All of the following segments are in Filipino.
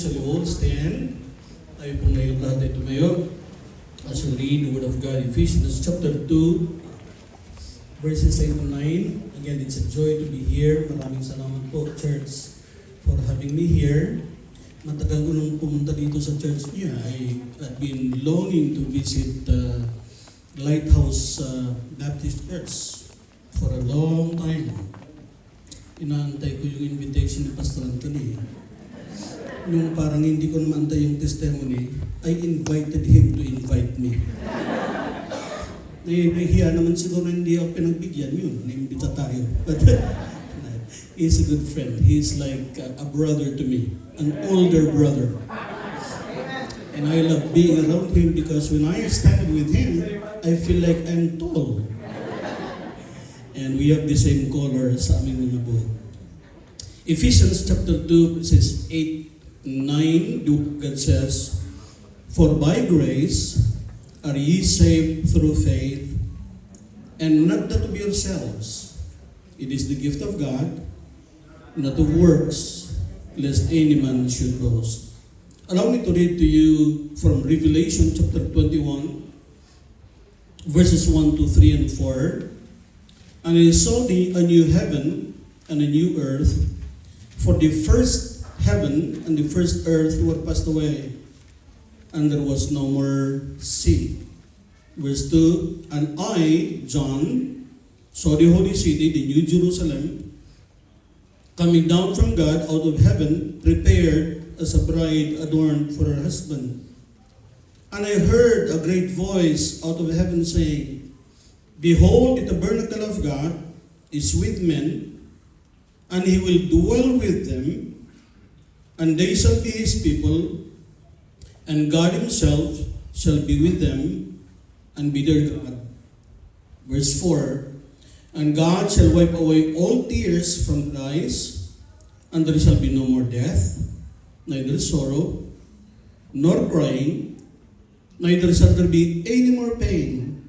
Shall we all stand? Tayo pong ngayon lahat ay tumayo as we read the Word of God, Ephesians chapter 2, verses 8 to 9. Again, it's a joy to be here. Maraming salamat po, church, for having me here. Matagal ko nung pumunta dito sa church niya. I've been longing to visit Lighthouse Baptist Church for a long time. Inaantay ko yung invitation ni Pastor Anthony. Nung parang hindi ko naman antay yung testimony, I invited him to invite me. Nahihiya naman siguro hindi ako pinagbigyan yun. Naimbita tayo. But he's a good friend. He's like a brother to me. An older brother. And I love being around him because when I stand with him, I feel like I'm tall. And we have the same color sa aming mga buhok. Ephesians chapter 2 verses 8, 9, God says, "For by grace are ye saved through faith, and not that of yourselves. It is the gift of God, not of works, lest any man should boast." Allow me to read to you from Revelation chapter 21, verses 1 to 3 and 4. "And I saw a new heaven and a new earth, for the first heaven and the first earth were passed away, and there was no more sea." Verse 2, "And I, John, saw the holy city, the new Jerusalem, coming down from God out of heaven, prepared as a bride adorned for her husband. And I heard a great voice out of heaven saying, Behold, the tabernacle of God is with men, and he will dwell with them, and they shall be his people, and God himself shall be with them, and be their God." Verse 4, "And God shall wipe away all tears from their eyes, and there shall be no more death, neither sorrow, nor crying, neither shall there be any more pain,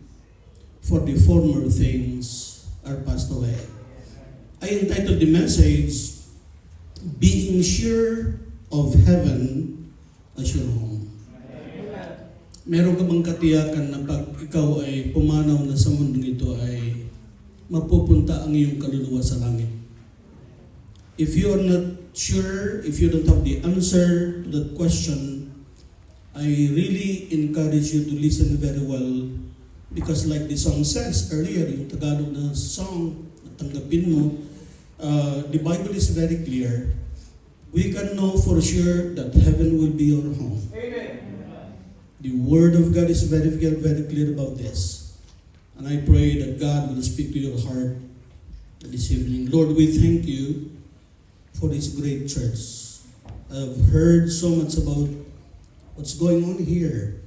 for the former things are passed away." I entitled the message, "Being Sure of Heaven as Your Home." Meron ka bang katiyakan na pag ikaw ay pumanaw na sa mundong ito ay mapupunta ang iyong kaluluwa sa langit? If you are not sure, if you don't have the answer to that question, I really encourage you to listen very well, because like the song says earlier, yung Tagalog na song, tanggapin mo, the Bible is very clear. We can know for sure that heaven will be your home. Amen. The Word of God is very clear about this. And I pray that God will speak to your heart this evening. Lord, we thank you for this great church. I've heard so much about what's going on here,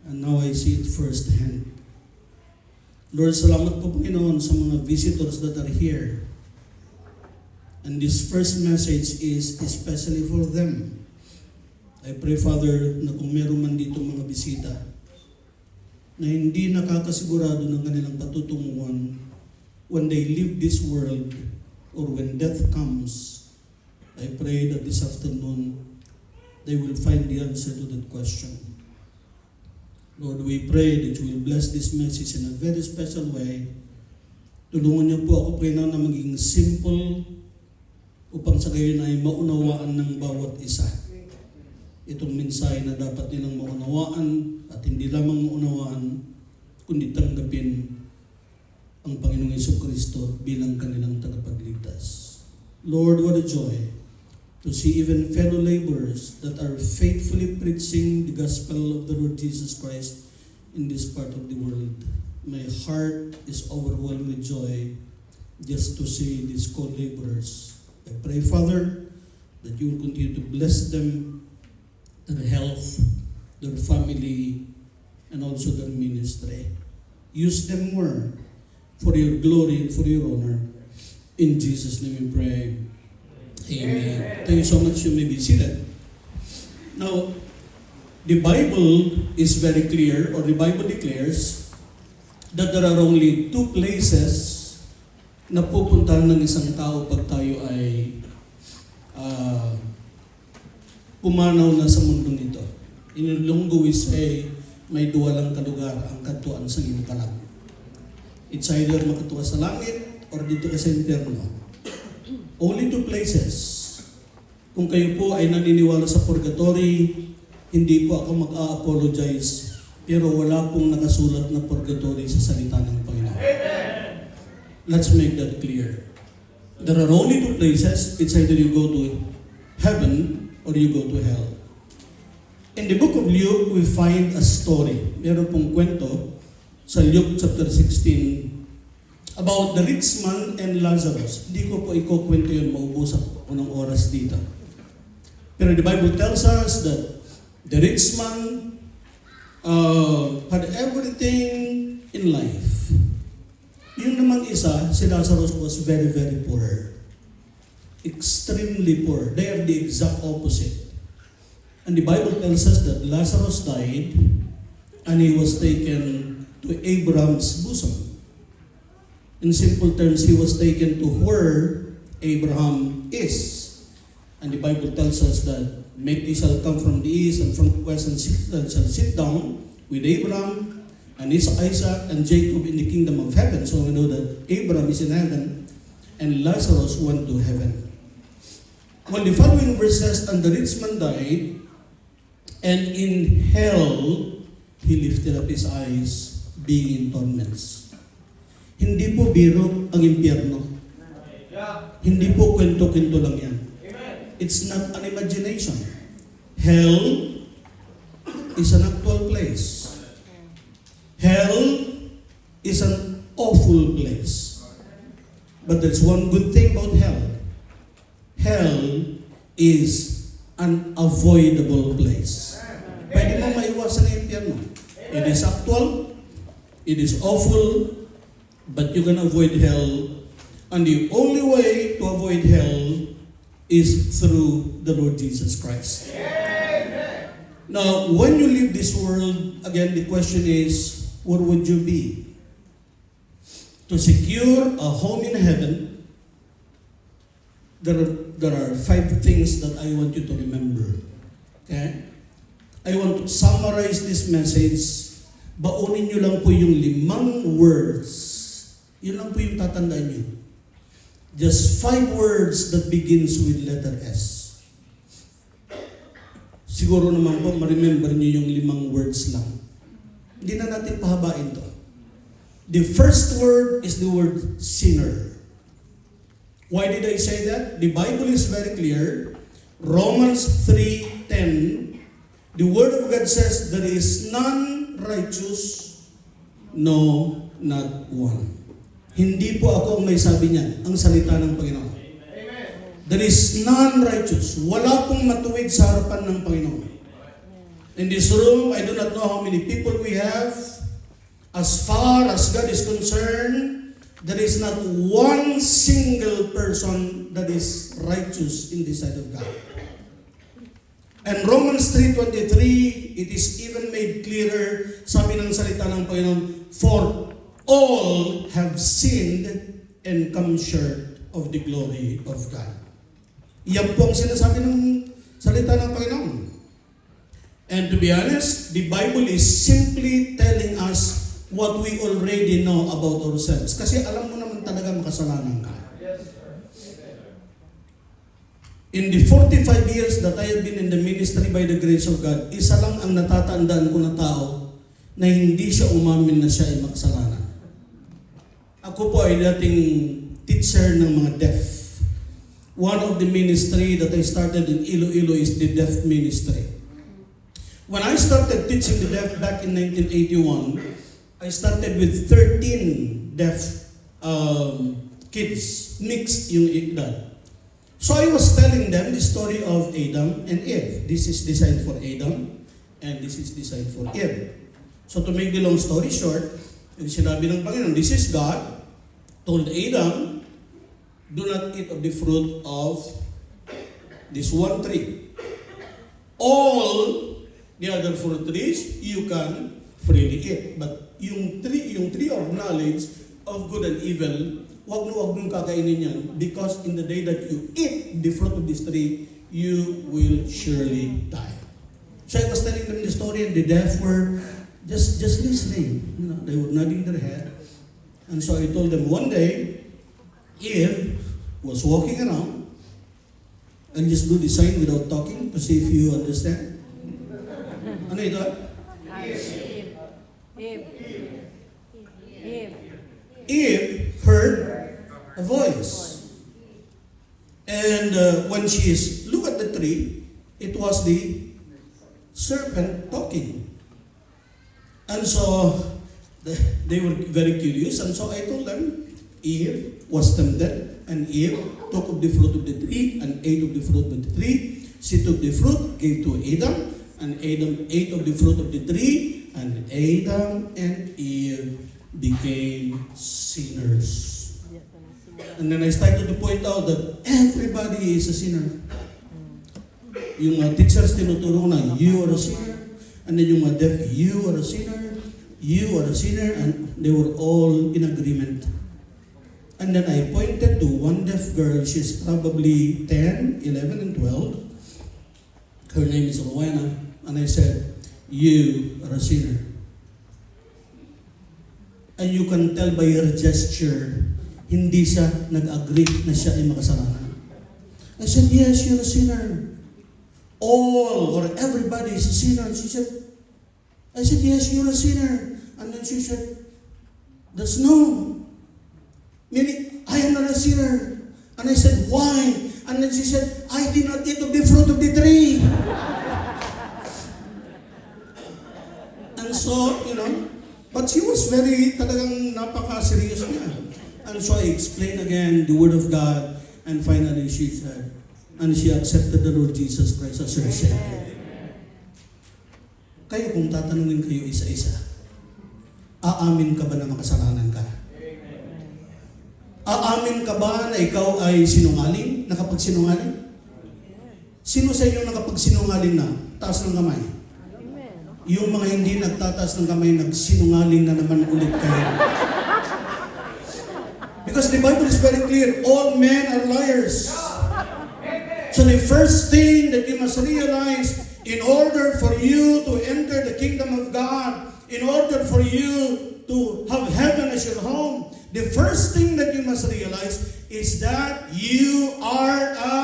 and now I see it firsthand. Lord, salamat po Panginoon sa mga visitors that are here. And this first message is especially for them. I pray, Father, na kung meron man dito mga bisita na hindi nakakasigurado ng kanilang patutunguhan when they leave this world or when death comes, I pray that this afternoon they will find the answer to that question. Lord, we pray that you will bless this message in a very special way. Tulungan niyo po ako, Panginoon, na maging simple upang sa gayon ay maunawaan ng bawat isa itong mensahe na dapat nilang maunawaan, at hindi lamang maunawaan, kundi tanggapin ang Panginoong Jesucristo bilang kanilang tagapagligtas. Lord, what a joy to see even fellow laborers that are faithfully preaching the gospel of the Lord Jesus Christ in this part of the world. My heart is overwhelmed with joy just to see these co-laborers. I pray, Father, that you will continue to bless them, their health, their family, and also their ministry. Use them more for your glory and for your honor. In Jesus' name we pray. Amen. Thank you so much. You may be seated. Now, the Bible is very clear, or the Bible declares that there are only two places na pupuntahan ng isang tao pag tayo ay pumanaw na sa mundong ito. In Ilonggo we say, may duwa lang kalugar ang katuan sa iyong kalag. It's either makatuwa sa langit or dito ka sa impyerno. Only two places. Kung kayo po ay naniniwala sa purgatory, hindi po ako mag-a-apologize, pero wala pong nakasulat na purgatory sa salita ng Panginoon. Let's make that clear. There are only two places. It's either you go to heaven or you go to hell. In the book of Luke, we find a story. Meron pong kwento sa Luke chapter 16 about the rich man and Lazarus. Hindi ko po ikukwento yun, maubusan ko ng oras dito. Pero the Bible tells us that the rich man had everything in life. Yung naman isa, si Lazarus was very, very poor. Extremely poor. They are the exact opposite. And the Bible tells us that Lazarus died and he was taken to Abraham's bosom. In simple terms, he was taken to where Abraham is. And the Bible tells us that Many shall come from the east and from the west and shall sit down with Abraham and Isaac and Jacob in the kingdom of heaven. So we know that Abraham is in heaven and Lazarus went to heaven. Well, the following verses, and the rich man died, and in hell he lifted up his eyes, being in torments. Hindi po biro ang impyerno. Hindi po kwento-kwento lang yan. It's not an imagination. Hell is an actual place. Hell is an awful place. But there's one good thing about hell. Hell is an avoidable place. Pwede mo maiwasan ang impyerno. It is actual, it is awful, but you can avoid hell. And the only way to avoid hell is through the Lord Jesus Christ. Amen. Now, when you leave this world, again, the question is, what would you be? To secure a home in heaven, there are 5 things that I want you to remember. Okay? I want to summarize this message. Baunin nyo lang po yung 5 words. Yun lang po yung tatandaan nyo. Just 5 words that begins with letter S. Siguro naman po, ma-remember nyo yung 5 words lang. Hindi na natin pahabain to. The first word is the word sinner. Why did I say that? The Bible is very clear. Romans 3:10, the Word of God says, there is none righteous, no, not one. Hindi po ako ang may sabi niyan, ang salita ng Panginoon. Amen. There is none righteous. Wala pong matuwid sa harapan ng Panginoon. In this room, I do not know how many people we have. As far as God is concerned, there is not one single person that is righteous in the sight of God. And Romans 3:23, it is even made clearer, sabi ng salita ng Panginoon, for all have sinned and come short of the glory of God. Yan po ang sinasabi ng salita ng Panginoon. And to be honest, the Bible is simply telling us what we already know about ourselves. Kasi alam mo naman talaga makasalanan ka. In the 45 years that I have been in the ministry by the grace of God, isa lang ang natatandaan ko na tao na hindi siya umamin na siya ay makasalanan. Ako po ay dating teacher ng mga deaf. One of the ministry that I started in Iloilo is the deaf ministry. When I started teaching the deaf back in 1981, I started with 13 deaf kids, mixed yung edad. So I was telling them the story of Adam and Eve. This is designed for Adam and this is designed for Eve. So to make the long story short, yung sinabi ng Panginoon, this is God, told Adam, do not eat of the fruit of this one tree. All the other fruit trees, you can freely eat. But yung tree of knowledge of good and evil, wag nung kakainin yan. Because in the day that you eat the fruit of this tree, you will surely die. So I was telling them the story, and the deaf were just listening. You know, they were nodding their head. And so I told them one day, Eve was walking around, and just do the sign without talking to see if you understand. Ano ito? Eve heard a voice. And when she looked at the tree, it was the serpent talking. And so they were very curious. And so I told them, Eve was tempted, and Eve took of the fruit of the tree and ate of the fruit of the tree. She took the fruit, gave to Adam, and Adam ate of the fruit of the tree, and Adam and Eve became sinners. And then I started to point out that everybody is a sinner. Yung teachers tinuturo na, you are a sinner. And then yung deaf, you are a sinner. You are a sinner. And they were all in agreement. And then I pointed to one deaf girl. She's probably 10, 11, and 12. Her name is Rowena. And I said, you are a sinner. And you can tell by her gesture, hindi siya nag-agree na siya ay makasalanan. I said, yes, you're a sinner. All or everybody is a sinner. She said, I said, yes, you're a sinner. And then she said, that's no. Meaning, I am not a sinner. And I said, why? And then she said, I did not eat of the fruit of the tree. And so, but she was very, talagang napaka-serious niya. And so I explained again the Word of God, and finally she said, and she accepted the Lord Jesus Christ as her Savior. Kayo, kung tatanungin kayo isa-isa, aamin ka ba na makasalanan ka? Aamin ka ba na ikaw ay sinungaling? Nakapagsinungaling? Sino sa inyo nakapagsinungaling na? Taas ng kamay. Yung mga hindi nagtataas ng kamay, nagsinungaling na naman ulit kayo. Because the Bible is very clear, all men are liars. So the first thing that you must realize, in order for you to enter the kingdom of God, in order for you to have heaven as your home, the first thing that you must realize is that you are a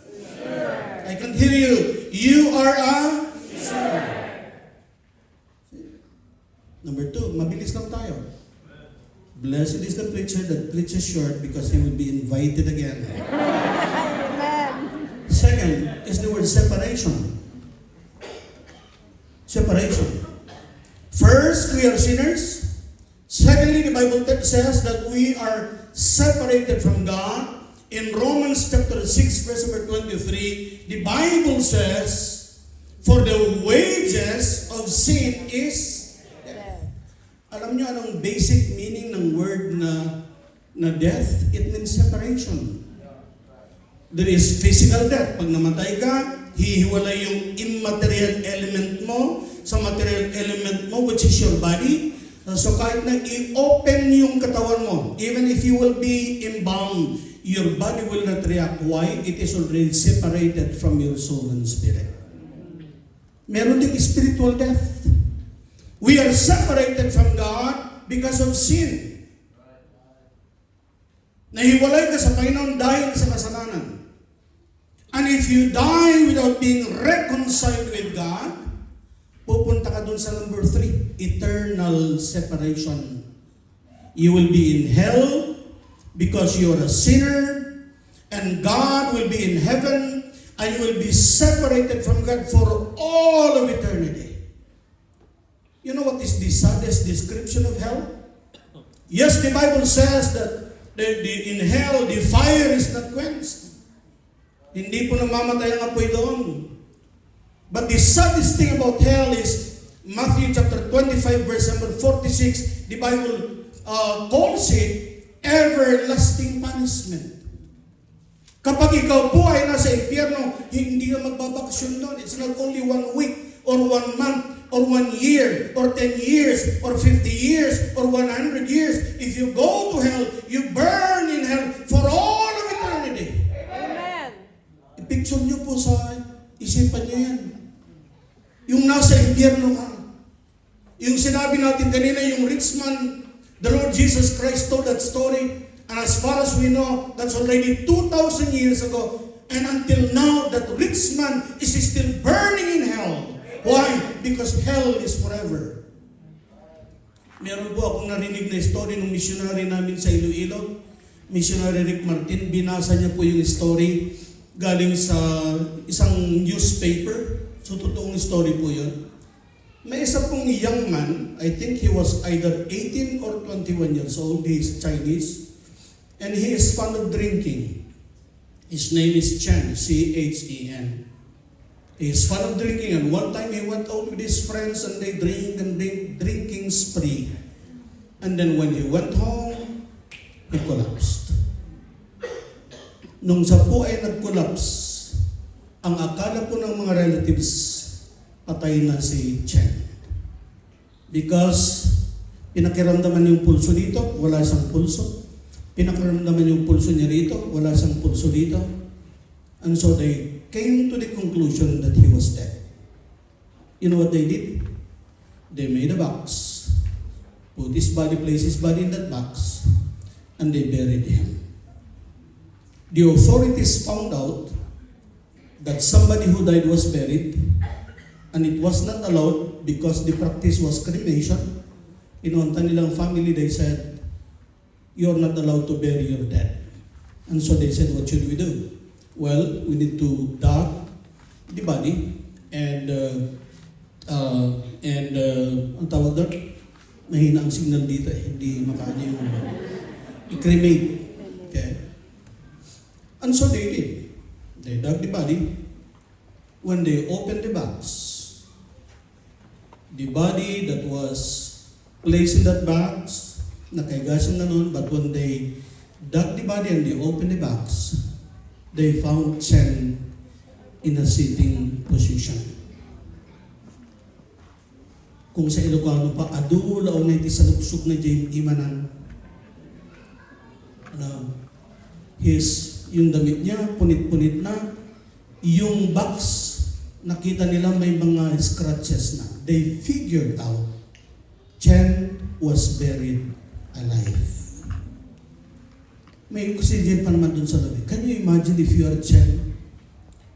sinner. I can hear you. You are a sinner. Number 2, mabilis lang tayo. Blessed is the preacher that preaches short because he will be invited again. Second is the word separation. Separation. First, we are sinners. Secondly, the Bible says that we are separated from God. In Romans chapter 6, verse number 23, the Bible says, for the wages of sin is death. Alam niyo anong basic meaning ng word na death? It means separation. There is physical death. Pag namatay ka, hihiwalay yung immaterial element mo sa material element mo, which is your body. So kahit na i-open yung katawan mo, even if you will be embalmed, your body will not react. Why? It is already separated from your soul and spirit. Meron ding spiritual death. We are separated from God because of sin. Nahiwalay ka sa Panginoon dahil sa kasalanan. And if you die without being reconciled with God, pupunta ka dun sa number 3, eternal separation. You will be in hell because you are a sinner, and God will be in heaven, and you will be separated from God for all of eternity. You know what is the saddest description of hell? Yes, the Bible says that in hell, the fire is not quenched. Hindi po namamatay ang apoy doon. But the saddest thing about hell is Matthew chapter 25 verse number 46, the Bible calls it everlasting punishment. Kapag ikaw po ay nasa impyerno, hindi ka magbabakasyon doon. It's not only 1 week or 1 month or 1 year or 10 years or 50 years or 100 years. If you go to hell, you burn in hell for all of eternity. Amen. Picture nyo po sa Isipan niyo yan. Yung nasa impyerno ka. Yung sinabi natin kanina, yung rich man, the Lord Jesus Christ told that story. And as far as we know, that's already 2,000 years ago. And until now, that rich man is still burning in hell. Why? Because hell is forever. Meron po akong narinig na story ng missionary namin sa Iloilo. Missionary Rick Martin, binasa niya po yung story galing sa isang newspaper. So, totoong story po yun. May isa pong young man, I think he was either 18 or 21 years old. He is Chinese. And he is fond of drinking. His name is Chen, C-H-E-N. He is fond of drinking. And one time he went out with his friends and they drinking spree. And then when he went home, he collapsed. Nung siya po ay nag-collapse, ang akala po ng mga relatives, patay na si Chen. Because pinakiramdaman yung pulso dito, wala siyang pulso. Pinakiramdaman yung pulso niya dito, wala siyang pulso dito. And so they came to the conclusion that he was dead. You know what they did? They made a box, put his body, placed his body in that box, and they buried him. The authorities found out that somebody who died was buried, and it was not allowed because the practice was cremation. Inuunta nilang family, they said, "You're not allowed to bury your dead." And so they said, what should we do? Well, we need to dig the body and ang tawag doon, mahina ang signal dito hindi makaano yung i-cremate. Okay? And so they did. They dug the body. When they opened the box, the body that was placed in that box, nakaiga siyang ganun, but when they dug the body and they opened the box, they found Chen in a sitting position. Kung sa Ilocano pa, adula o na iti saluksok na James Imanan. Yung damit niya, punit-punit na. Yung box, nakita nila may mga scratches na. They figured out Chen was buried alive. May oxygen pa naman dun sa labi. Can you imagine if you are Chen?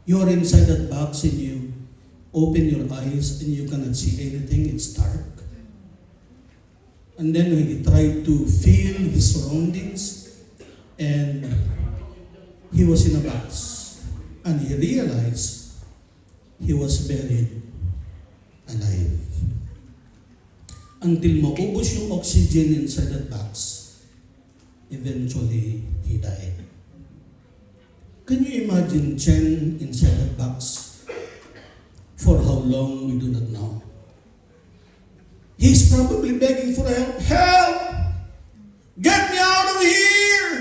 You are inside that box and you open your eyes and you cannot see anything. It's dark. And then he tried to feel his surroundings and he was in a box. And he realized he was buried alive. Until maubos yung oxygen inside that box, eventually he died. Can you imagine Chen inside that box? For how long, we do not know. He's probably begging for help. Help! Get me out of here!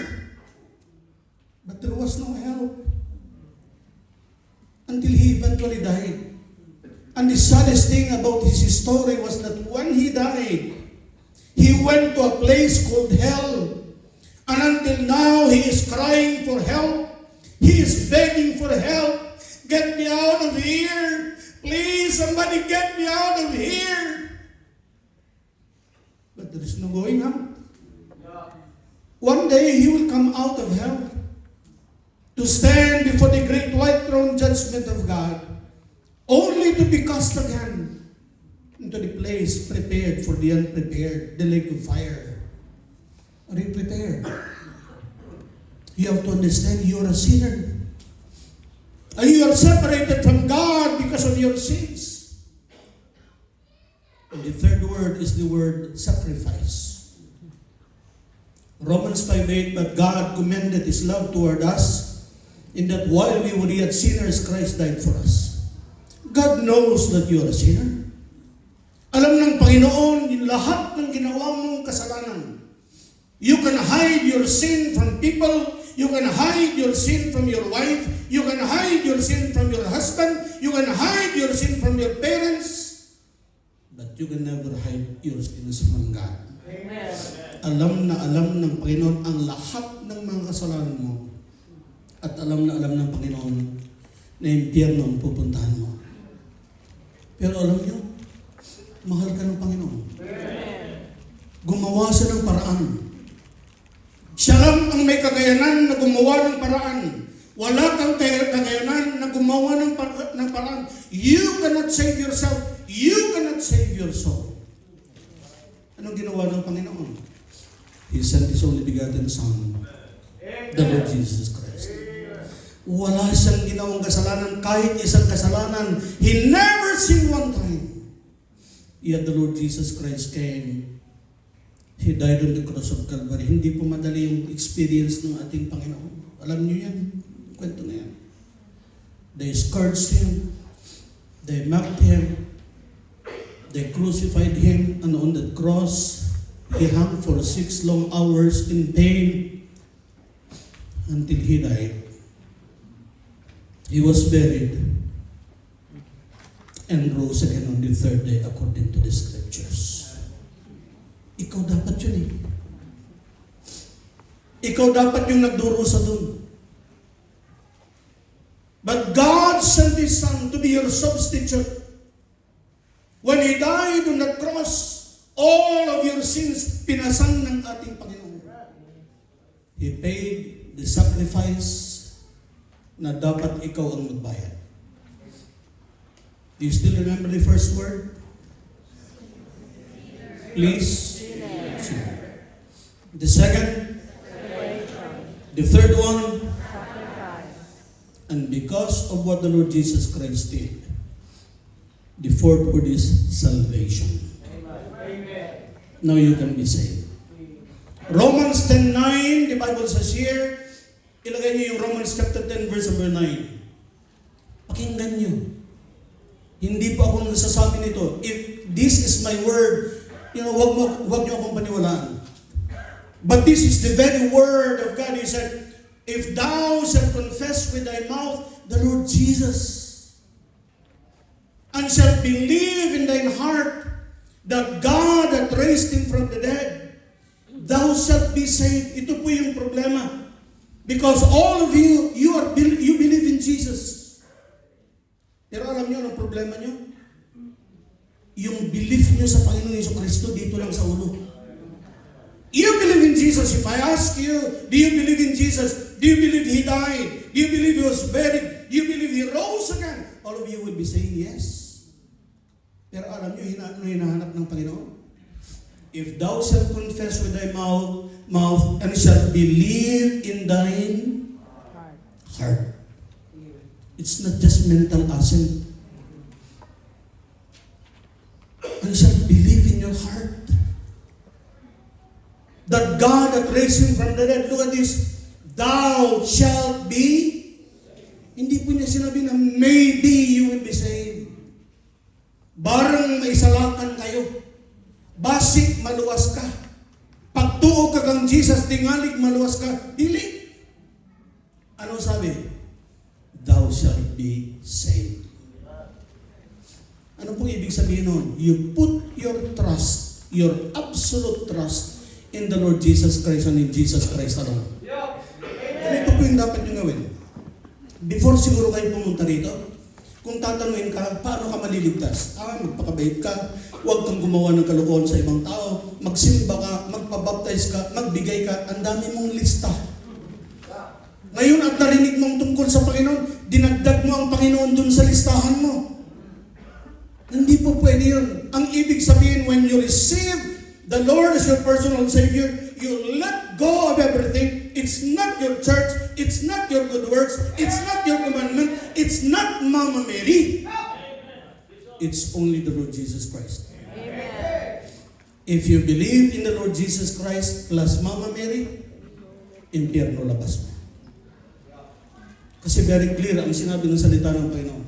But there was no help. Until he eventually died. And the saddest thing about his story was that when he died, he went to a place called hell. And until now, he is crying for help. He is begging for help. Get me out of here. Please, somebody get me out of here. But there is no going up. One day, he will come out of hell to stand before the great white throne judgment of God, only to be cast again into the place prepared for the unprepared, the lake of fire. Are you prepared? You have to understand you are a sinner. And you are separated from God because of your sins. And the third word is the word sacrifice. Romans 5:8, but God commended His love toward us, in that while we were yet sinners, Christ died for us. God knows that you are a sinner. Alam ng Panginoon yung lahat ng ginawa mong kasalanan. You can hide your sin from people. You can hide your sin from your wife. You can hide your sin from your husband. You can hide your sin from your parents. But you can never hide your sins from God. Amen. Alam na alam ng Panginoon ang lahat ng mga kasalanan mo. At alam na alam ng Panginoon na impyerno ang pupuntahan mo. Pero alam niyo, mahal ka ng Panginoon. Gumawa siya ng paraan. Siya lang ang may kakayanan na gumawa ng paraan. Wala kang kakayanan na gumawa ng paraan. You cannot save yourself. You cannot save your soul. Anong ginawa ng Panginoon? He sent His only begotten Son, the Lord Jesus Christ. Wala siyang ginawang kasalanan, kahit isang kasalanan. He never sinned one time. Yet the Lord Jesus Christ came. He died on the cross of Calvary. Hindi po madali yung experience ng ating Panginoon. Alam niyo yan. Kwento na yan. They scourged Him. They mocked Him. They crucified Him. And on the cross, He hung for 6 long hours in pain until He died. He was buried and rose again on the 3rd day according to the Scriptures. Ikaw dapat yun eh. Ikaw dapat yung nagdurusa dun. But God sent His Son to be your substitute. When He died on that cross, all of your sins pinasang ng ating Panginoon. He paid the sacrifice na dapat ikaw ang magbayad. Do you still remember the first word? Please. The second. The third one. And because of what the Lord Jesus Christ did, the fourth word is salvation. Now you can be saved. Romans 10:9, the Bible says here, ilagay niyo yung Romans chapter 10 verse number 9. Pakinggan niyo. Hindi po ako nagsasabi nito. If this is my word, wag niyo akong paniwalaan. But this is the very word of God. He said, if thou shalt confess with thy mouth the Lord Jesus, and shalt believe in thine heart that God hath raised Him from the dead, thou shalt be saved. Ito po yung problema. Because all of you believe in Jesus. Pero alam niyo ang problema niyo? Yung belief niyo sa Panginoon Jesucristo dito lang sa ulo. You believe in Jesus. If I ask you, do you believe in Jesus? Do you believe He died? Do you believe He was buried? Do you believe He rose again? All of you will be saying yes. Pero alam niyo, hinahanap ng Panginoon? If thou shalt confess with thy mouth and shalt believe in thine heart. It's not just mental assent. And shalt believe in your heart that God hath raised Him from the dead. Look at this. Thou shalt be. Hindi po niya sinabi na maybe you will be saved. Barang maisalakan kayo. Basik, maluwas ka. Pagtuo ka kang Jesus, tingalig, maluwas ka. Dili. Ano sabi? Thou shalt be saved. Ano pong ibig sabihin nun? You put your trust, your absolute trust in the Lord Jesus Christ and in Jesus Christ alone. Ito po yung dapat nyo gawin. Before siguro kayo pumunta dito, kung tatanungin ka, paano ka maliligtas? Magpakabait ka, huwag kang gumawa ng kalokohan sa ibang tao, magsimba ka, magpabaptize ka, magbigay ka, ang dami mong lista. Ngayon at narinig mong tungkol sa Panginoon, dinagdag mo ang Panginoon dun sa listahan mo. Hindi po pwede yun. Ang ibig sabihin, when you receive the Lord as your personal Savior, you let go of everything. It's not your church. It's not your good works. It's not your commandment. It's not Mama Mary. It's only the Lord Jesus Christ. Amen. If you believe in the Lord Jesus Christ plus Mama Mary, impyerno labas mo. Kasi very clear ang sinabi ng salita ng Panginoon.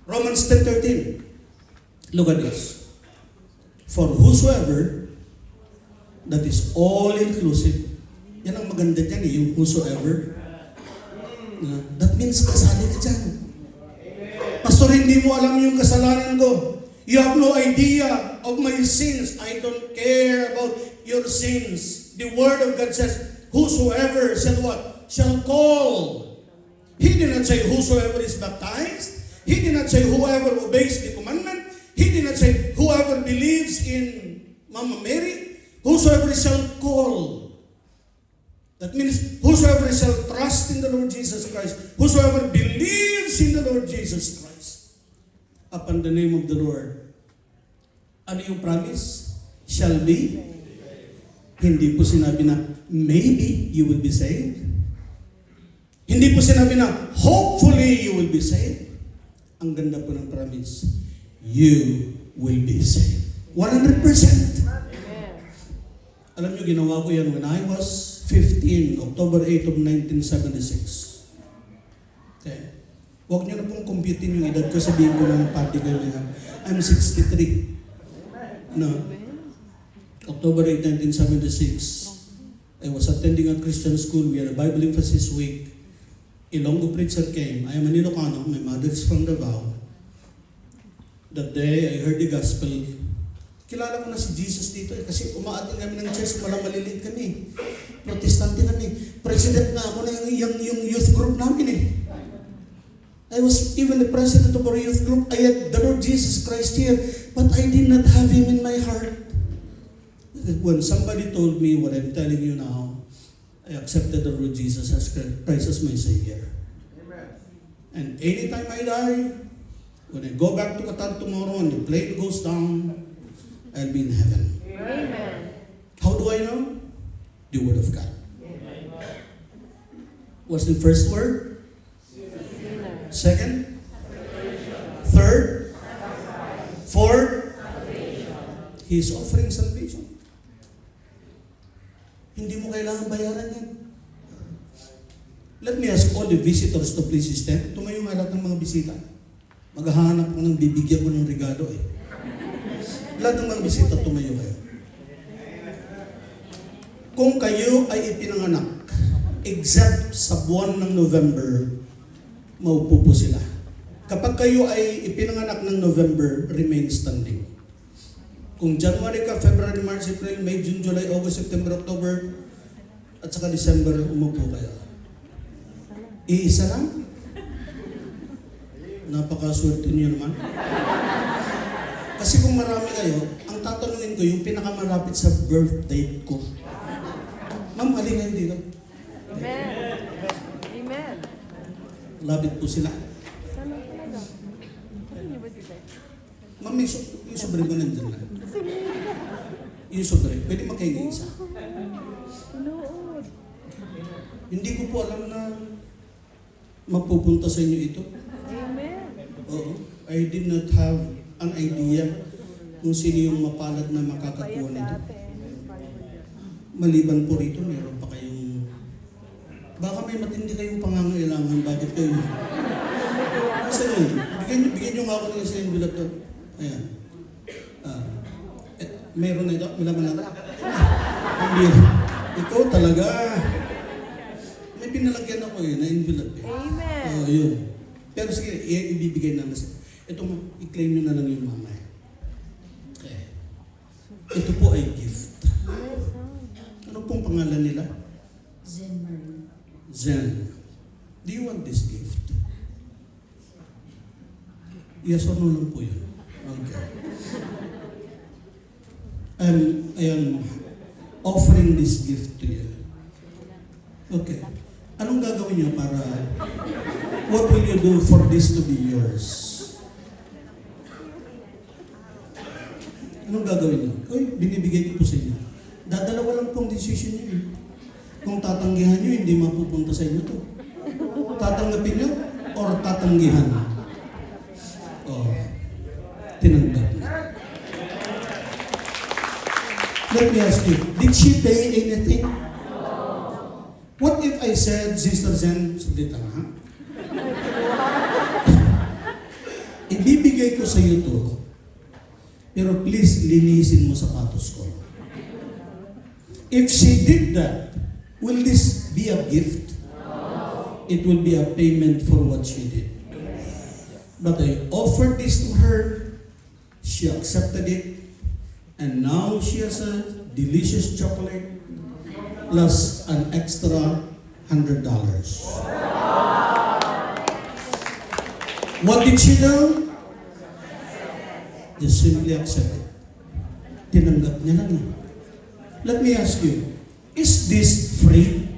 Romans 10:13. Look at this. For whosoever, that is all-inclusive. Yan ang maganda dyan yung whosoever. That means kasali ka dyan. Pastor, hindi mo alam yung kasalanan ko. You have no idea of my sins. I don't care about your sins. The Word of God says, whosoever shall what? Shall call He did not say whosoever is baptized. He did not say whoever obeys the commandment. He did not say whoever believes in Mama Mary. Whosoever shall call. That means whosoever shall trust in the Lord Jesus Christ. Whosoever believes in the Lord Jesus Christ. Upon the name of the Lord. Ano yung promise? Shall be. Hindi po sinabi na maybe you will be saved. Hindi po sinabi na hopefully you will be saved. Ang ganda po ng promise. You will be saved. 100%. Alam nyo, ginawa ko yan when I was 15, October 8 of 1976. Okay. Huwag nyo na pong computing yung edad ko. Sabihin ko ng party kayo niya. I'm 63. No. October 8, 1976. I was attending a Christian school. We had a Bible emphasis week. Ilonggo preacher came. I am an Ilocano. My mother is from Davao. That day, I heard the gospel. Kilala ko na si Jesus dito kasi umaating kami ng church, walang maliliit kami. Protestante kami. President na ako na yung youth group namin eh. I was even the president of our youth group. I had the Lord Jesus Christ here, but I did not have Him in my heart. When somebody told me what I'm telling you now, I accepted the Lord Jesus as Christ as my Savior. Amen. And anytime I die, when I go back to Qatar tomorrow and the plane goes down, I'll be in heaven. Amen. How do I know? The Word of God. Amen. What's the first word? Second? Third? Fourth? He is offering salvation. Hindi mo kailangan bayaran yan. Let me ask all the visitors to please stand. Tumayo nga lahat ng mga bisita. Maghahanap ko ng bibigyan ko ng regalo eh. Lahat ng mga bisita, tumayo kayo. Kung kayo ay ipinanganak, except sa buwan ng November, maupo po sila. Kapag kayo ay ipinanganak ng November, remain standing. Kung January ka, February, March, April, May, June, July, August, September, October, at saka December, umupo kayo. Iisa lang? Napakaswerte niyo naman. Kasi kung marami kayo, ang tatanungin ko, yung pinakamalapit sa birth date ko. Ma'am, halingin dito. Amen. Amen. Lapit po sila. Sana talaga. Ano ba dito? Ma'am, yung sobre ko nandyan lang. Yung sobre, pwede makahingi isa. Panood. Hindi ko po alam na mapupunta sa inyo ito. Amen. Oo. I did not have an idea kung sino yung mapalad na makakakuha nito. Maliban po rito, meron pa kayong... Baka may matindi kayong pangangailangan. Bakit kayo? Kasi yun, bigyan nyo nga ako ng isa envelope doon. Ayan. Meron na ito? Malaman na ito? Ikaw talaga. May pinalagyan ako na envelope eh. Amen. Yun. Pero sige, ibibigay na nasa. Ito mo, i-claim nyo na lang yung mamaya. Okay. Ito po ay gift. Ano pong pangalan nila? Zen Marie. Zen. Do you want this gift? Yes or no lang po yun. Okay. I am offering this gift to you. Okay. Anong gagawin niyo para, what will you do for this to be yours? Anong gagawin niyo? Uy, binibigay ko po sa inyo. Dadalawa lang pong decision niyo. Kung tatanggihan niyo, hindi mapupunta sa inyo to. Tatanggapin niyo or tatanggihan? Tinanggap niyo. Let me ask you, did she pay anything? What if I said, Sister Zen, saglit lang ha? Ibibigay ko sa iyo to, pero please linisin mo sapatos ko. If she did that, will this be a gift? It will be a payment for what she did. But I offered this to her, she accepted it, and now she has a delicious chocolate plus an extra $100. What did she do? Just simply accept it. Tinanggap niya lang. Let me ask you, is this free?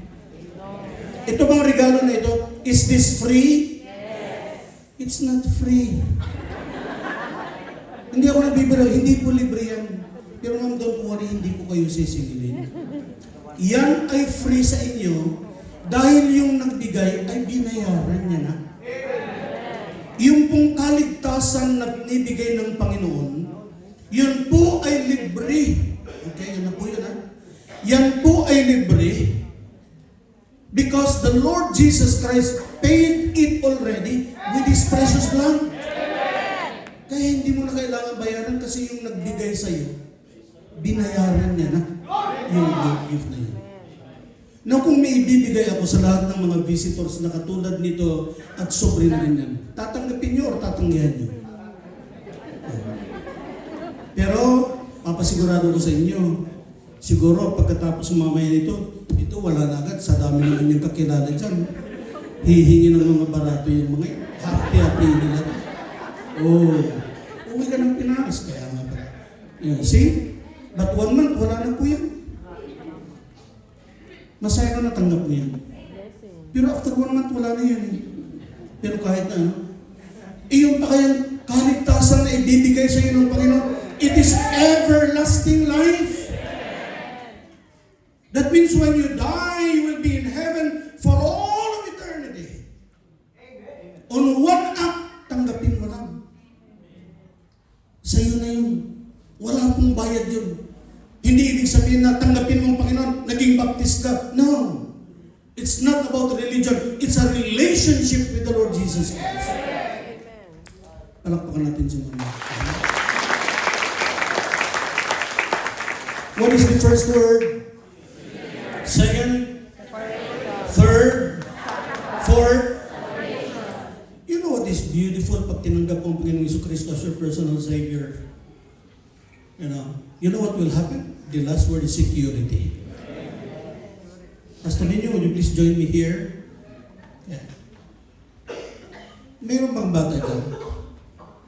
Ito bang regalo na ito, is this free? It's not free. Hindi ako nagbibiro, hindi po libre yan. Pero ma'am, don't worry, hindi ko kayo sisingilin. Yan ay free sa inyo dahil yung nagbigay ay binayaran niya na. Yung pong kaligtasan na binibigay ng Panginoon, yun po ay libre. Okay, yun na po yun ha. Yan po ay libre because the Lord Jesus Christ paid it already with His precious blood. Kaya hindi mo na kailangan bayaran kasi yung nagbigay sa'yo, binayaran niya na yung gift na yun. Now, kung may ibibigay ako sa lahat ng mga visitors na katulad nito at sobre na rin yan, tatanggapin niyo o tatanggihan niyo? Pero, papasigurado ko sa inyo, siguro pagkatapos mamaya nito, ito wala na agad, sa dami naman yung kakilala dyan. Hihingi ng mga barato yung mga hati-hati nila. Oh, uwi ka ng Pinas, kaya nga ba? Yeah, see? But 1 month, wala na po yan. Masaya ka natanggap mo yan. Pero after 1 month, wala na yan eh. Pero kahit na, yung pa kayang kaligtasan na ibibigay sa iyo ng Panginoon, it is everlasting life. That means when you die, you will be in heaven for all of eternity. On one act, tanggapin mo lang. Sa iyo na yun. Wala pong bayad yun. Hindi ibig sabihin na tanggapin mo ang Panginoon, naging baptist ka. No. It's not about religion. It's a relationship with the Lord Jesus Christ. Palakpakan natin si Mama. What is the first word? Second? Third? Fourth? You know what is beautiful pag tinanggap mo ang Panginoong Jesucristo as your personal Savior? You know what will happen? The last word is security. Pastor Nino, would you please join me here? Yeah. Mayroon bang bata dyan?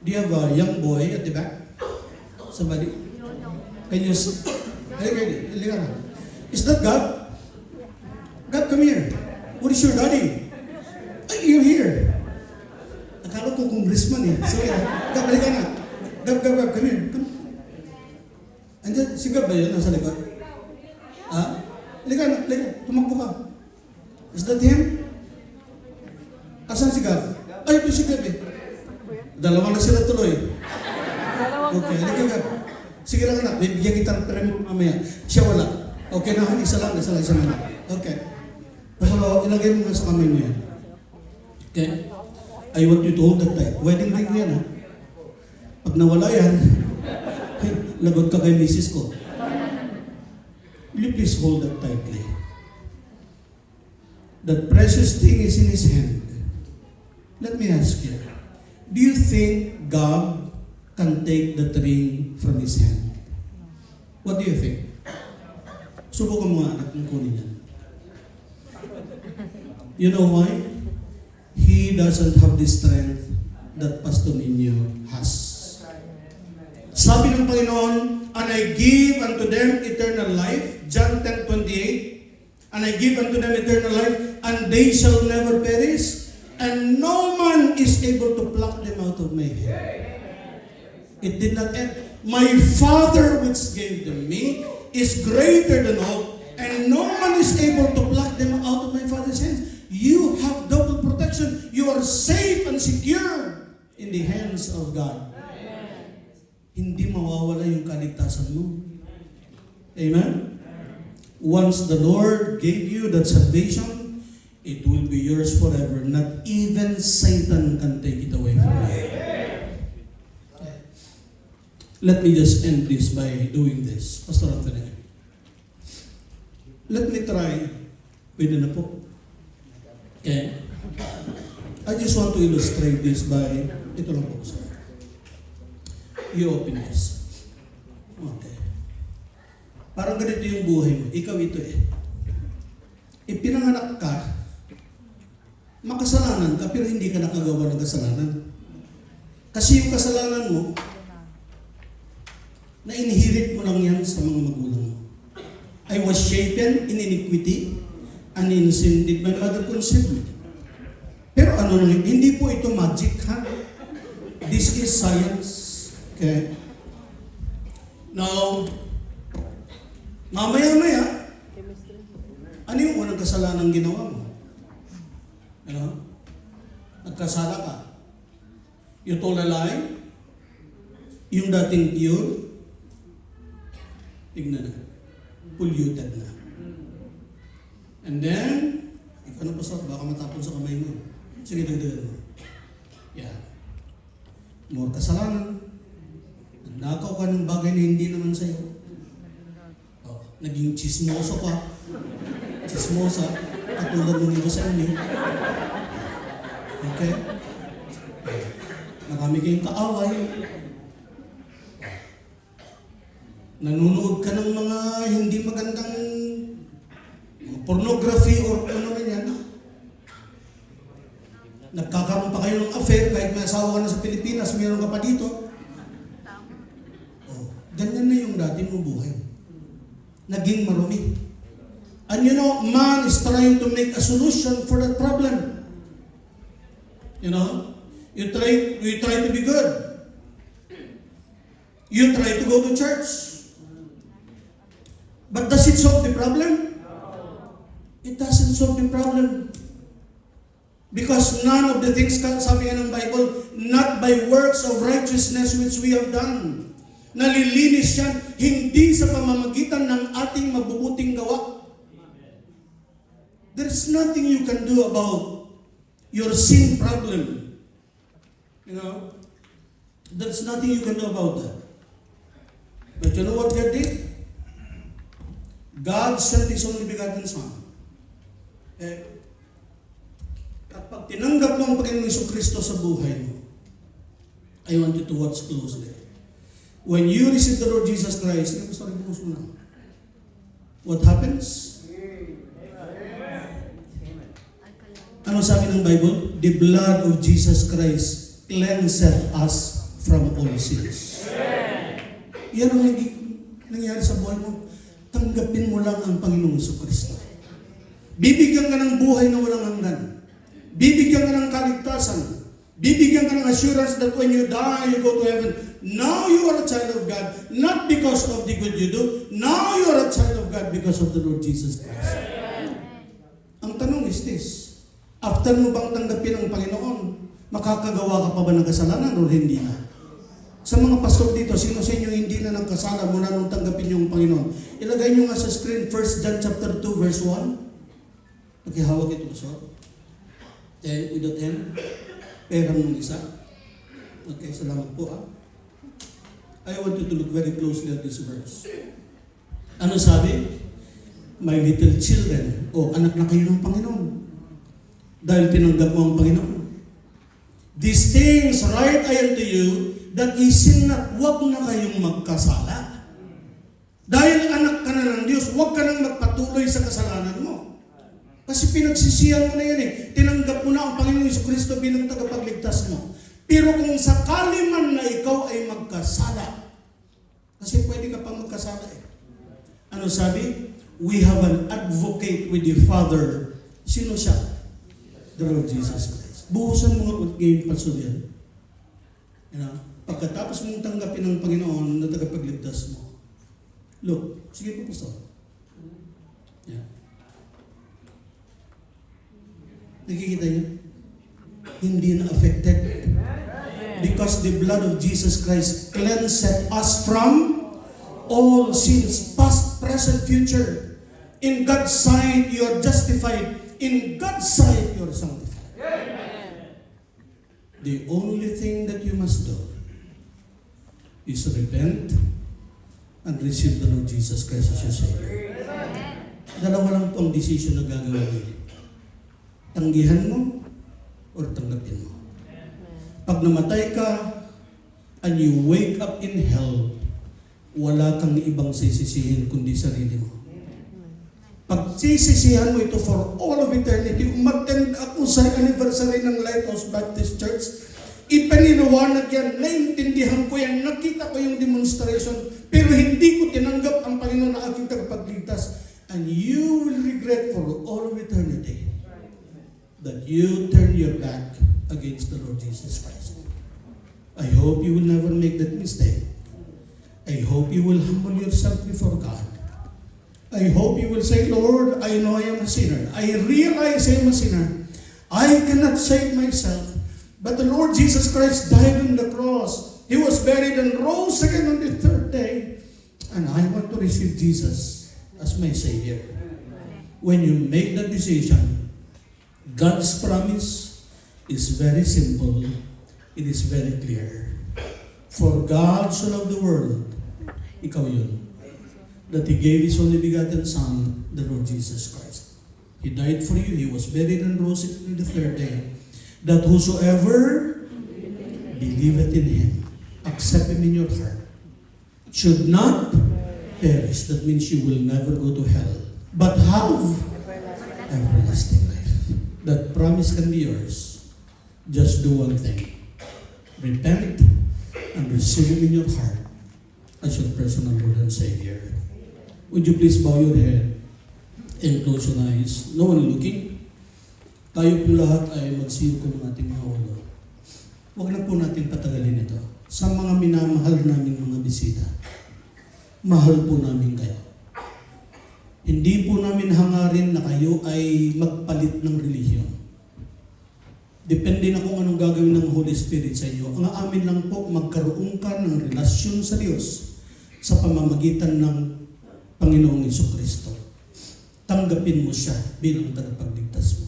Do you have a young boy at the back? Somebody? Can you see? Is that God? God, come here. What is your daddy? You're here. Akala ko congressman eh. Sorry. Gab, halika na. Gab, come here. Come. Andiyan, si Gab ba yun? Nasa likod? Ha? Halika na, tumakbo ka. Is that him? Asan si Gab? Ay, ito si Gab eh. Dalawa na sila tuloy. Okay, halika Gab. Sige lang anak, bibigyan kita ng premyo mamaya. Siya wala. Okay na, isa lang. Okay. Basta ilagay mo nga sa kamay mo yan. Okay? I want you to hold that tight. Wedding ring yan ha. Pag nawala yan, lagot ka kay misis ko. Will you please hold that tightly? That precious thing is in His hand. Let me ask you, do you think God can take that ring from His hand? What do you think? Subukan mo anak ng kunin yan. You know why? He doesn't have the strength that Pastor Nino has. Sabi ng Panginoon, and I give unto them eternal life, John 10:28, and I give unto them eternal life, and they shall never perish, and no man is able to pluck them out of my hand. It did not end. My Father which gave them me is greater than all, and no man is able to pluck them out of my Father's hands. You have double protection. You are safe and secure in the hands of God. Hindi mawawala yung kaligtasan mo. Amen? Once the Lord gave you that salvation, it will be yours forever. Not even Satan can take it away from you. Let me just end this by doing this. Pastor Anthony. Let me try. Pwede na po. Okay. I just want to illustrate this by, ito lang po. You open this. Okay. Parang ganito yung buhay mo. Ikaw ito eh. Ipinanganak ka, makasalanan ka, pero hindi ka nakagawa ng kasalanan. Kasi yung kasalanan mo, na-inherit mo lang yan sa mga magulang mo. I was shapen in iniquity, and in sin did my mother conceive me. Pero ano lang, hindi po ito magic, ha? This is science. Okay? Now, mamaya-maya, Chemistry. ano yung unang kasalanan ginawa mo? Ano? Nagkasala ka. You told a lie. Yung dating pure, tignan na. Polluted na. And then, ikaw na pasok, baka matapon sa kamay mo. Sige, dagdagan mo. Yeah. More kasalanan. Nagnakaw ka ng bagay na hindi naman sa'yo. Oh, naging chismoso ka. Chismosa, katulad ng iba sa inyo. Okay? Marami kayong kaaway. Nanonood ka ng mga hindi magandang mga pornography or ano man yan. Nagkakaroon pa kayo ng affair kahit may asawa ka na sa Pilipinas, mayroon ka pa dito. Oh, ganyan na yung dati mong buhay. Naging marumi. And you know, man is trying to make a solution for that problem. You know, you try to be good. You try to go to church. But does it solve the problem? It doesn't solve the problem. Because none of the things, sabi nga ng Bible, not by works of righteousness which we have done. Nalilinis yan, hindi sa pamamagitan ng ating mabubuting gawa. There's nothing you can do about your sin problem. You know? There's nothing you can do about that. But you know what God did? God sent His only begotten Son. At pag tinanggap mo ang Panginoong Jesucristo sa buhay mo, I want you to watch closely. When you receive the Lord Jesus Christ, what happens? Ano sabi ng Bible? The blood of Jesus Christ cleanseth us from all sins. Yan ang nangyari sa buhay mo. Tanggapin mo lang ang Panginoong Jesucristo. Bibigyan ka ng buhay na walang hanggan. Bibigyan ka ng kaligtasan. Bibigyan ka ng assurance that when you die, you go to heaven. Now you are a child of God, not because of the good you do. Now you are a child of God because of the Lord Jesus Christ. Ang tanong is this, after mo bang tanggapin ang Panginoon, makakagawa ka pa ba ng kasalanan o hindi na? Sa mga pastor dito, sino sa inyo hindi na nagkasala mula nung tanggapin yung Panginoon? Ilagay nyo nga sa screen, 1 John chapter 2, verse 1. Pakihawag ito, so. Without end, perang ng isa. Okay, salamat po. I want you to look very closely at this verse. Ano sabi? My little children, anak na kayo ng Panginoon. Dahil tinanggap mo ang Panginoon. These things write I unto you, that ye sin not, huwag na kayong magkasala. Dahil anak ka na ng Diyos, huwag ka nang magpatuloy sa kasalanan mo. Kasi pinagsisihan mo na yan eh. Tinanggap mo na ang Panginoong Jesucristo bilang tagapagligtas mo. Pero kung sakali man na ikaw ay magkasala, kasi pwede ka pang magkasala eh. Ano sabi? We have an advocate with the Father. Sino siya? The Lord Jesus Christ. Buhusan mo nga ngayon pasulyan. You know? Pagkatapos mong tanggapin ng Panginoon na tagapagligtas mo. Look, sige po pastor. Yeah. Nakikita niyo? Hindi na affected. Because the blood of Jesus Christ cleanseth us from all sins, past, present, future. In God's sight, you are justified. In God's sight, you are sanctified. The only thing that you must do is repent and receive the Lord Jesus Christ as your Savior. Dalawa lang po ang decision na gagawin niyo. Tanggihan mo or tanggapin mo. Pag namatay ka and you wake up in hell, wala kang ibang sisisihin kundi sarili mo. Pag sisisihan mo ito for all of eternity, mag-attend ako sa anniversary ng Lighthouse Baptist Church, Ipiniliwanag yan, naintindihan ko yan, nakita ko yung demonstration, pero hindi ko tinanggap ang Panginoon na aking tagapagligtas. And you will regret for all of eternity that you turn your back against the Lord Jesus Christ. I hope you will never make that mistake. I hope you will humble yourself before God. I hope you will say, Lord, I know I am a sinner. I realize I am a sinner. I cannot save myself. But the Lord Jesus Christ died on the cross. He was buried and rose again on the third day. And I want to receive Jesus as my Savior. When you make that decision, God's promise is very simple. It is very clear. For God so loved the world, ikaw yun, that He gave His only begotten Son, the Lord Jesus Christ. He died for you. He was buried and rose on the third day. That whosoever believeth in Him, accept Him in your heart, should not perish. That means you will never go to hell, but have everlasting life. That promise can be yours. Just do one thing. Repent and receive Him in your heart as your personal Lord and Savior. Would you please bow your head and close your eyes? No one looking. Tayo po lahat ay magsiyoko ng ating mga ulo. Huwag na po natin patagalin ito. Sa mga minamahal naming mga bisita, mahal po namin kayo. Hindi po namin hangarin na kayo ay magpalit ng relihiyon. Depende na kung anong gagawin ng Holy Spirit sa inyo. Ang amin lang po, magkaroon ka ng relasyon sa Diyos sa pamamagitan ng Panginoong Jesucristo. Tanggapin mo siya bilang tagapagligtas mo.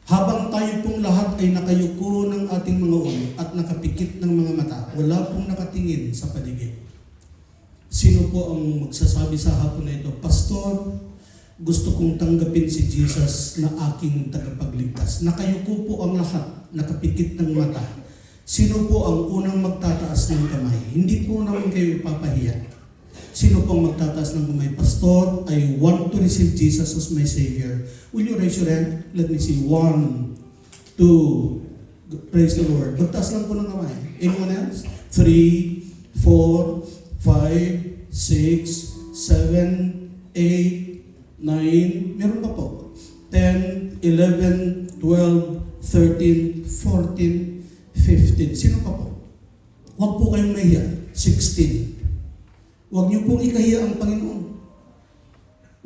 Habang tayo pong lahat ay nakayuko ng ating mga ulo at nakapikit ng mga mata, wala pong nakatingin sa paligid. Sino po ang magsasabi sa hapon na ito, Pastor, gusto kong tanggapin si Jesus na aking tagapagligtas. Nakayuko po ang lahat, nakapikit ng mata. Sino po ang unang magtataas ng kamay? Hindi po namin kayo ipapahiya. Sino pong magtataas ng kamay? Pastor, I want to receive Jesus as my Savior. Will you raise your hand? Let me see. 1, 2. Praise the Lord. Magtaas lang po ng kamay. Anyone else? 3, 4, 5, 6, 7, 8, 9. Meron pa po. 10, 11, 12, 13, 14, 15. Sino pa po? Huwag po kayong mahiya. 16. Huwag niyo pong ikahiya ang Panginoon.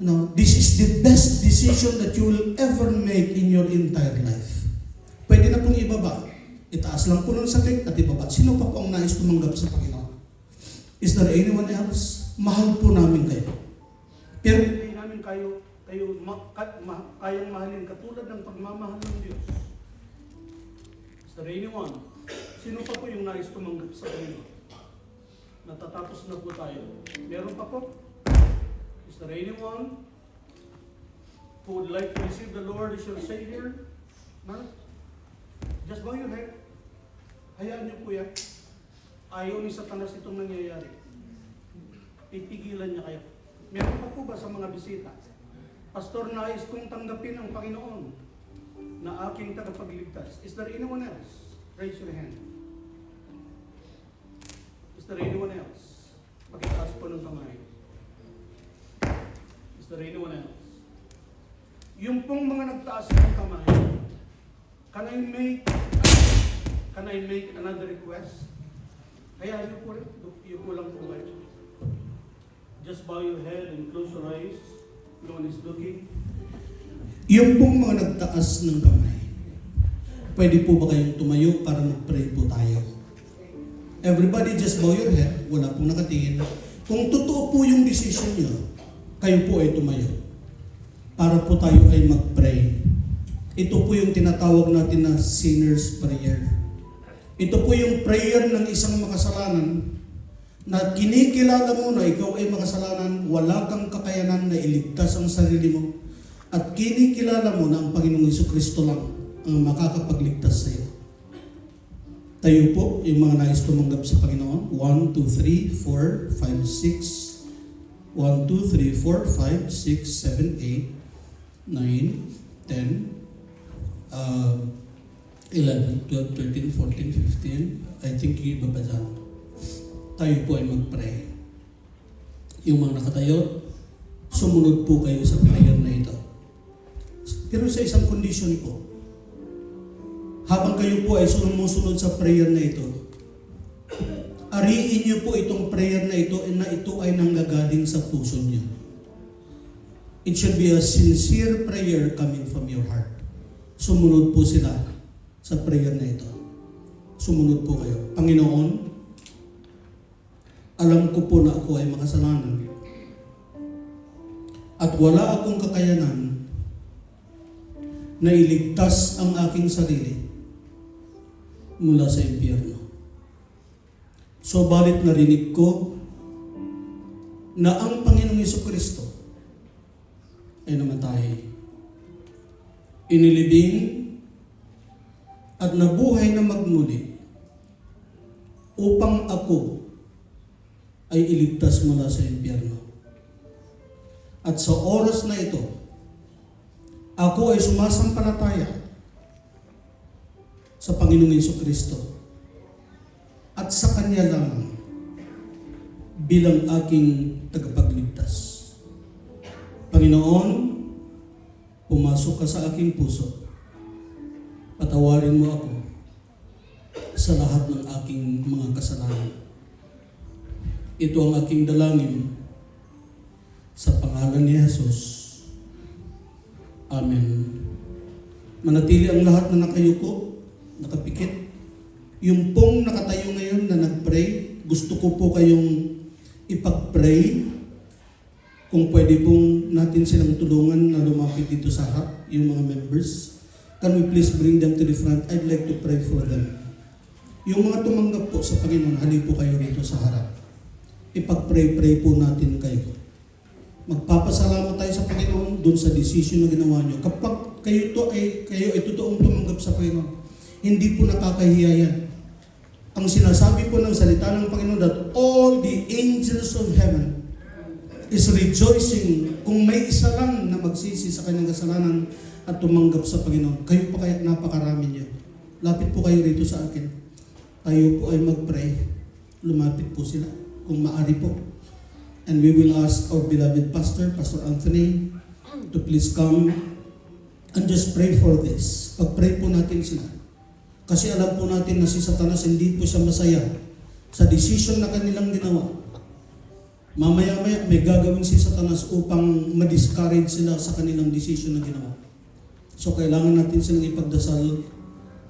No, this is the best decision that you will ever make in your entire life. Pwede na pong ibaba. Itaas lang po ng sakit at ibaba. Sino pa po ang nais tumanggap sa Panginoon? Is there anyone else? Mahal po namin kayo. Pero hindi namin kayo kayang mahalin katulad ng pagmamahal ng Diyos. Is there anyone? Sino pa po yung nais tumanggap sa Panginoon? Natatapos na po tayo. Meron pa po? Is there anyone who would like to receive the Lord as your Savior? No? Just bow your head. Hayaan niyo po yan. Ayaw ni Satanas itong nangyayari. Pipigilan niya kayo. Meron pa po ba sa mga bisita? Pastor, nais kong tanggapin ang Panginoon na aking tagapagligtas. Is there anyone else? Raise your hand. Is there anyone else? Pakitaas po ng kamay. Is there anyone else? Yung pong mga nagtaas ng kamay, can I make another request? Kaya yun po rin. Yun po lang po kayo. Just bow your head and close your eyes. No one is looking. Yung pong mga nagtaas ng kamay, pwede po ba kayong tumayo para mag-pray po tayo? Everybody just bow your head. Wala pong nakatingin. Kung totoo po yung decision nyo, kayo po ay tumayo. Para po tayo ay mag-pray. Ito po yung tinatawag natin na sinner's prayer. Ito po yung prayer ng isang makasalanan na kinikilala mo na ikaw ay makasalanan, wala kang kakayanan na iligtas ang sarili mo, at kinikilala mo na ang Panginoong Jesucristo lang ang makakapagligtas sa iyo. Tayo po, yung mga nais tumanggap sa Panginoon. 1, 2, 3, 4, 5, 6. 1, 2, 3, 4, 5, 6, 7, 8, 9, 10, 11, 12, 13, 14, 15. I think yung iba pa dyan. Tayo po ay mag-pray. Yung mga nakatayo, sumunod po kayo sa prayer na ito. Pero sa isang condition po, habang kayo po ay sumusunod sa prayer na ito, ariin niyo po itong prayer na ito ay nanggagaling sa puso niyo. It should be a sincere prayer coming from your heart. Sumunod po sila sa prayer na ito. Sumunod po kayo. Panginoon, alam ko po na ako ay makasalanan at wala akong kakayanan na iligtas ang aking sarili mula sa impyerno. So, balit narinig ko na ang Panginoong Jesucristo ay namatay, inilibing, at nabuhay na magmuli upang ako ay iligtas mula sa impyerno. At sa oras na ito, ako ay sumasampalataya sa Panginoong Jesucristo at sa Kanya lamang bilang aking tagapagligtas. Panginoon, pumasok ka sa aking puso. Patawarin mo ako sa lahat ng aking mga kasalanan. Ito ang aking dalangin sa pangalan ni Jesus. Amen. Manatili ang lahat na nakayuko, nakapikit. Yung pong nakatayo ngayon na nag-pray, gusto ko po kayong ipag-pray. Kung pwede pong natin silang tulungan na lumapit dito sa harap, yung mga members. Can we please bring them to the front? I'd like to pray for them. Yung mga tumanggap po sa Panginoon, hali po kayo rito sa harap. Ipag-pray po natin kayo. Magpapasalamat tayo sa Panginoon dun sa decision na ginawa nyo. Kapag kayo ay totoong tumanggap sa Panginoon, hindi po nakakahiya yan. Ang sinasabi po ng salita ng Panginoon that all the angels of heaven is rejoicing kung may isa lang na magsisi sa kanyang kasalanan at tumanggap sa Panginoon. Kayo pa kaya napakarami niyo. Lapit po kayo rito sa akin. Tayo po ay mag-pray. Lumapit po sila kung maaari po. And we will ask our beloved pastor, Pastor Anthony, to please come and just pray for this. Pag-pray po natin sila. Kasi alam po natin na si Satanas hindi po siya masaya sa decision na kanilang ginawa. Mamaya-maya may gagawin si Satanas upang ma-discourage sila sa kanilang decision na ginawa. So kailangan natin silang ipagdasal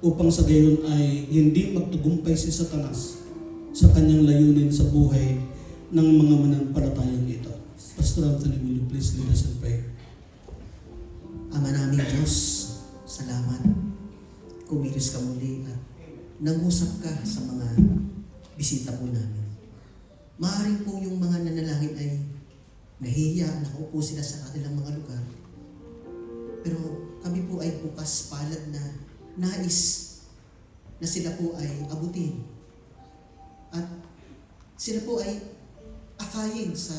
upang sa gayon ay hindi magtagumpay si Satanas sa kanyang layunin sa buhay ng mga mananampalatayang ito. Pastor Anthony, will you please lead us in prayer? Ama naming Diyos, salamat. Kumilos ka muli at nangusap ka sa mga bisita po namin. Maaaring po yung mga nanalangin ay nahihiya, nakaupo sila sa kanilang mga lugar. Pero kami po ay bukas palad na nais na sila po ay abutin. At sila po ay akayin sa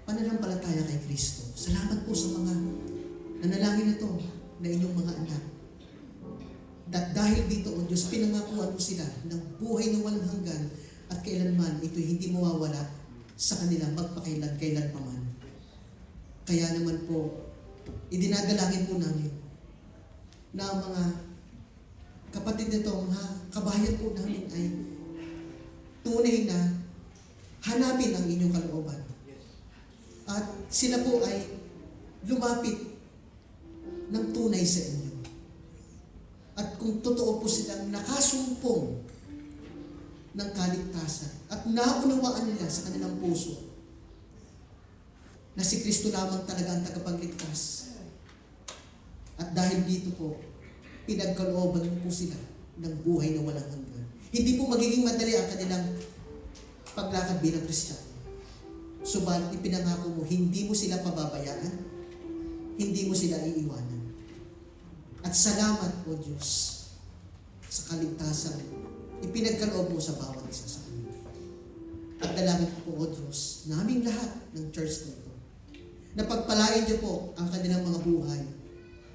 pananampalataya kay Kristo. Salamat po sa mga nanalangin na to na inyong mga anak. Dahil dito, O Diyos, pinangakuan mo sila ng buhay na walang hanggan at kailanman ito'y hindi mawawala sa kanila magpakailan-kailan pa man. Kaya naman po, idinadalangin po namin na ang mga kapatid nito, mga kabayan po namin ay tunay na hanapin ang inyong kalooban. At sila po ay lumapit ng tunay sa inyo. At kung totoo po silang nakasumpong ng kaligtasan at naunawaan nila sa kanilang puso na si Kristo lamang talaga ang tagapagligtas. At dahil dito po, pinagkalooban mo po sila ng buhay na walang hanggan. Hindi po magiging madali ang kanilang paglakad bilang Kristiyano. Subalit ipinangako mo, hindi mo sila pababayaan, hindi mo sila iiwanan. At salamat, O Diyos, sa kaligtasan ipinagkaloob mo sa bawat isa sa kanila. At dalangin ko po, O Diyos, naming lahat ng church na ito, na pagpalain niyo po ang kanilang mga buhay,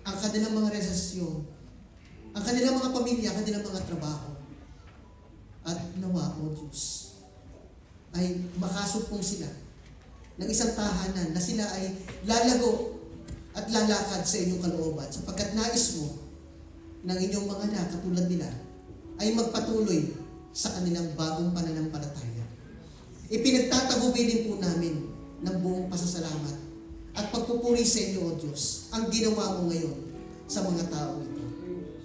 ang kanilang mga relasyon, ang kanilang mga pamilya, ang kanilang mga trabaho. At nawa, O Diyos, ay makasumpong sila ng isang tahanan na sila ay lalago at lalakad sa inyong kalooban sapagkat nais mo ng inyong mga anak katulad nila ay magpatuloy sa kanilang bagong pananampalataya. Ipinagtatagubilin po namin ng buong pasasalamat at pagpupuri sa inyo, O Diyos, ang ginawa mo ngayon sa mga tao ito.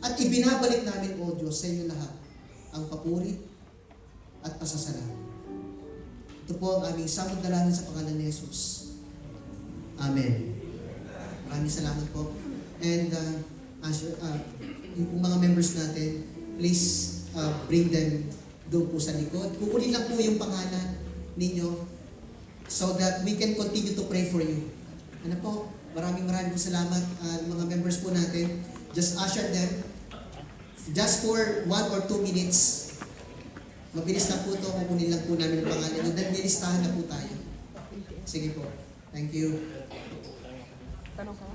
At ibinabalik namin, O Diyos, sa inyo lahat ang papuri at pasasalamat. Ito po ang aming samod dalangin sa pangalan ni Jesus. Amen. Maraming salamat po. And yung mga members natin, please bring them doon po sa likod. Kukunin lang po yung pangalan ninyo so that we can continue to pray for you. Ano po? Maraming po salamat mga members po natin. Just usher them just for 1 or 2 minutes. Mabilis lang po ito. Kukunin lang po namin ang pangalan nyo. Then nilistahan na po tayo. Sige po. Thank you. Tanong ka?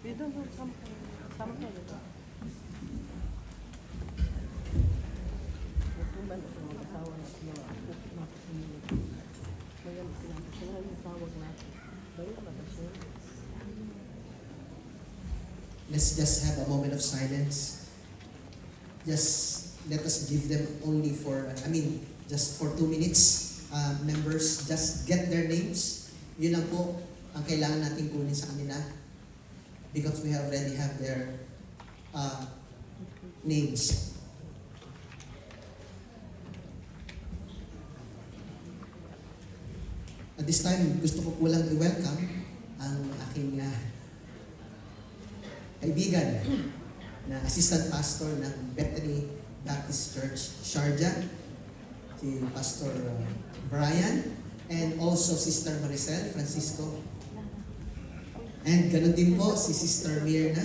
Dito, sama ka dito. Natuman ito mga kasawa natin mga upit na kasunod. Ngayon sila yung tawag natin. Bayo na siya. Let's just have a moment of silence. Just let us give them only for, just for 2 minutes. Members, just get their names. Yun lang po ang kailangan natin kunin sa kanila. Because we already have their names. At this time, gusto ko po lang i-welcome ang aking kaibigan na assistant pastor ng Bethany Baptist Church, Sharjah, si Pastor Brian, and also Sister Maricel Francisco. And ganun din po si Sister Mirna,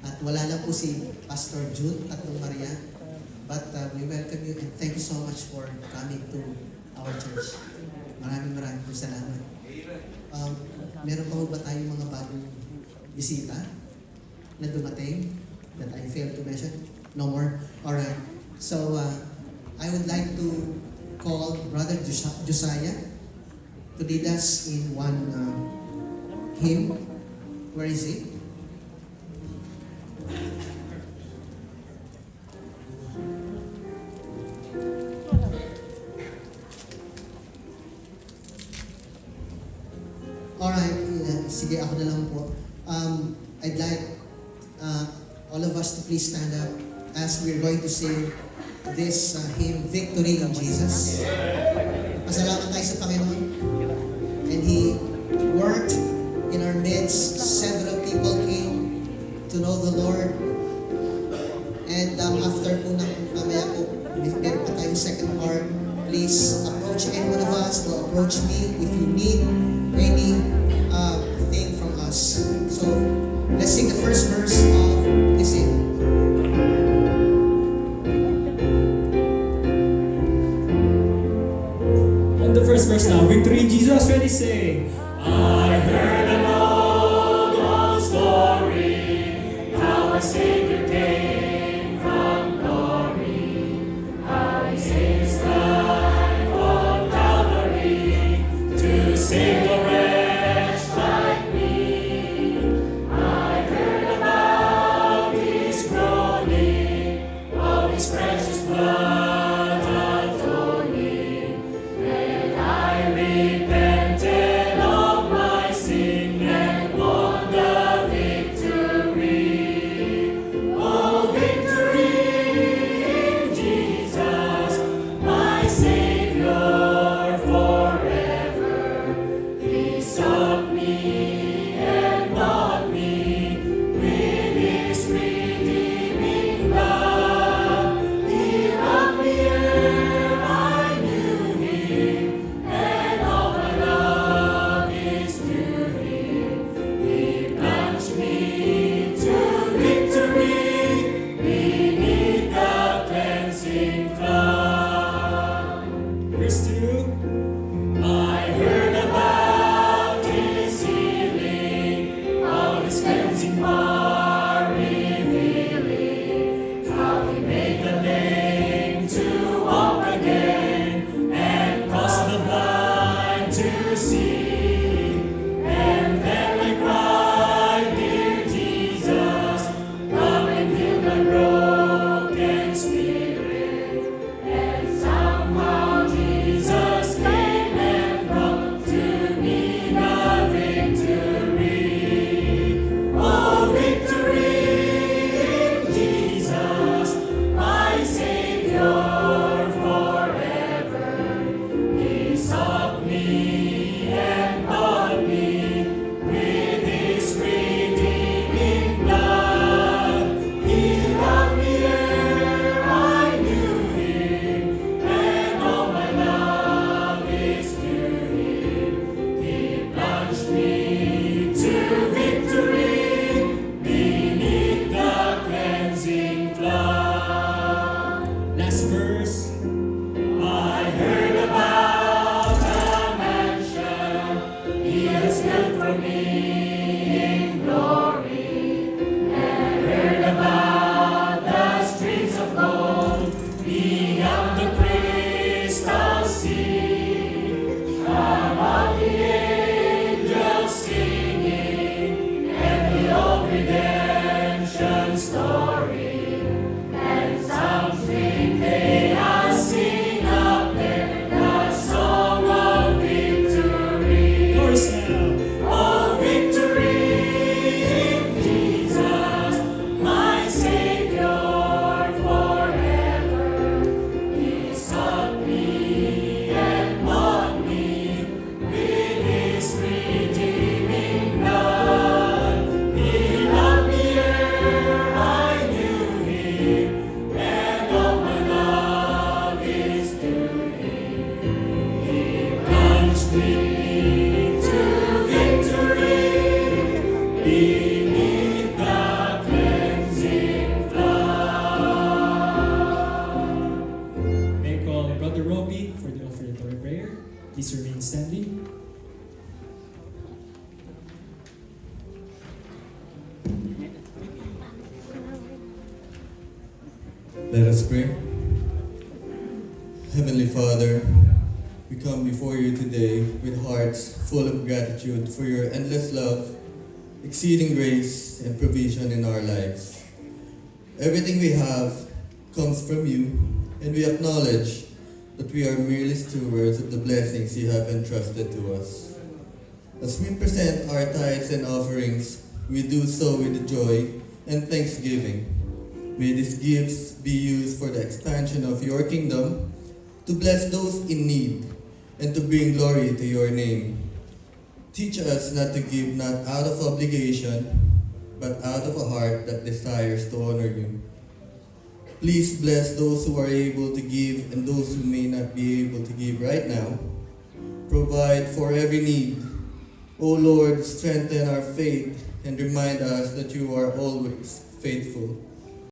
at wala lang po si Pastor June Tatlong Maria. But we welcome you and thank you so much for coming to our church. Maraming po salamat. Meron pa ba tayong mga bagong bisita na dumating that I failed to mention? No more? Alright. So, I would like to call Brother Josiah to lead us in one hymn. Where is he? Alright, sige ako na lang po. I'd like all of us to please stand up as we're going to sing this hymn, Victory in Jesus. Pasalamat tayo sa Panginoon. And He worked in our midst. Several people came to know the Lord. And after po ng mamaya po, meron pa tayong second part. Please approach any one of us or approach me if you need any thing from us. So, let's sing the first verse of this hymn. On the first verse now, Victory in Jesus, ready, sing. I heard an old story, how a Savior came from glory, how He saved His life on Calvary to save the wretch like me. I heard about His groaning, of His precious blood atoning, and I repented of my Roby for the offertory prayer. Please remain standing. Let us pray. Heavenly Father, we come before you today with hearts full of gratitude for your endless love, exceeding grace, and provision in our lives. Everything we have comes from you, and we acknowledge that we are merely stewards of the blessings you have entrusted to us. As we present our tithes and offerings, we do so with joy and thanksgiving. May these gifts be used for the expansion of your kingdom, to bless those in need, and to bring glory to your name. Teach us not to give not out of obligation, but out of a heart that desires to honor you. Please bless those who are able to give and those who may not be able to give right now. Provide for every need. O Lord, strengthen our faith and remind us that you are always faithful.